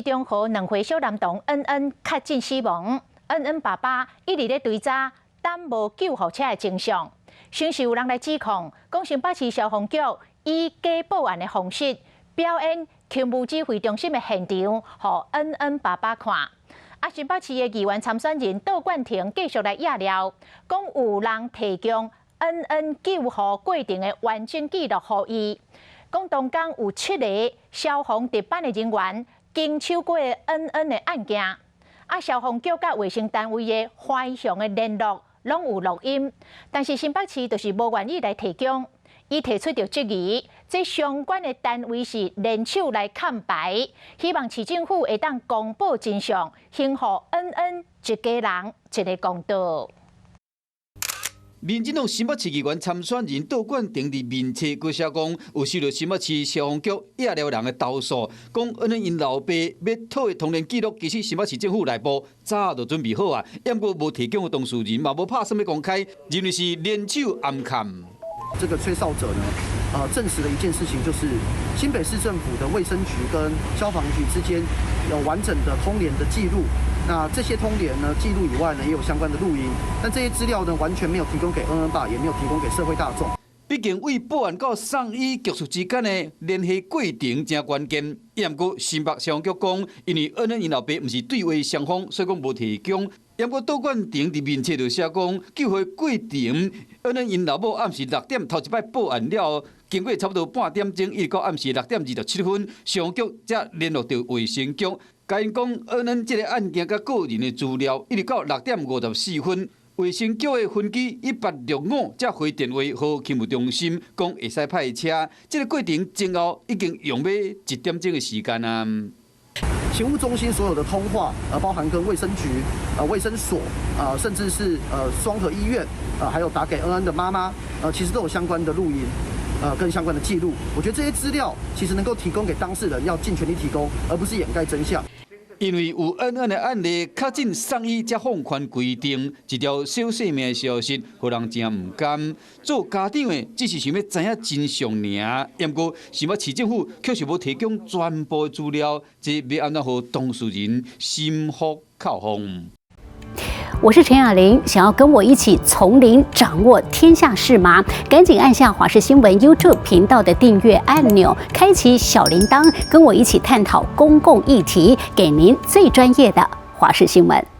中和2岁小男童恩恩确诊死亡。恩恩爸爸一直咧追查等无救护车的真相。先是有人来指控，讲新北市消防局以假报案的方式表演勤务指挥中心的现场，互恩恩爸爸看。新北市的议员参选人杜冠廷继续来压料，讲有人提供恩恩救护过程的完整记录予伊。讲当天有7个消防值班的人员经手过恩恩的案件，消防局甲卫生单位的怀详的联络拢有录音，但是新北市就是无愿意来提供。伊提出着质疑，这相关的单位是联手来看白，希望市政府会当公布真相，幸福恩恩一家人一个公道。民进党新北市议员参选人杜冠廷伫面册佮写讲，有收到新北市消防局野寮人的投诉，讲恩恩因老爸要讨的通联记录，其实新北市政府内部早就准备好啊，不过无提供的当事人嘛无拍什么公开，认为是联手暗砍。这个吹哨者呢，证实了一件事情，就是新北市政府的卫生局跟消防局之间有完整的通联的记录。那这些通联呢记录以外呢，也有相关的录音，但这些资料呢完全没有提供给恩恩爸，也没有提供给社会大众。毕竟为报案到送医局处之间的联系过程真关键。不过新北消防局讲，因为恩恩因老爸不是对外双方，所以讲无提供。不过杜冠廷伫面册就写讲，救护过程，恩恩因老母暗时6点头一摆报案了，经过差不多半点钟，一直到暗时6点27分，消防局才联络到卫生局。甲因讲，恩恩这个案件甲个人的资料，一直到6点54分，卫生局的分机1865才回电话和勤务中心，讲会使派车。这个过程前后已经用要1点钟的时间啊。勤务中心所有的通话，包含跟卫生局、卫生所，甚至是双和医院，还有打给恩恩的妈妈，其实都有相关的录音。跟相关的记录，我觉得这些资料其实能够提供给当事人，要尽全力提供，而不是掩盖真相。因为有恩恩的案例，确诊送医才放宽规定，一条小性命的消息，互人真唔甘。做家长的只是想要知影真相尔，不过新北市政府确实无提供全部资料，这要安怎互当事人心服口服？我是陈雅玲，想要跟我一起从零掌握天下事吗？赶紧按下华视新闻 YouTube 频道的订阅按钮，开启小铃铛，跟我一起探讨公共议题，给您最专业的华视新闻。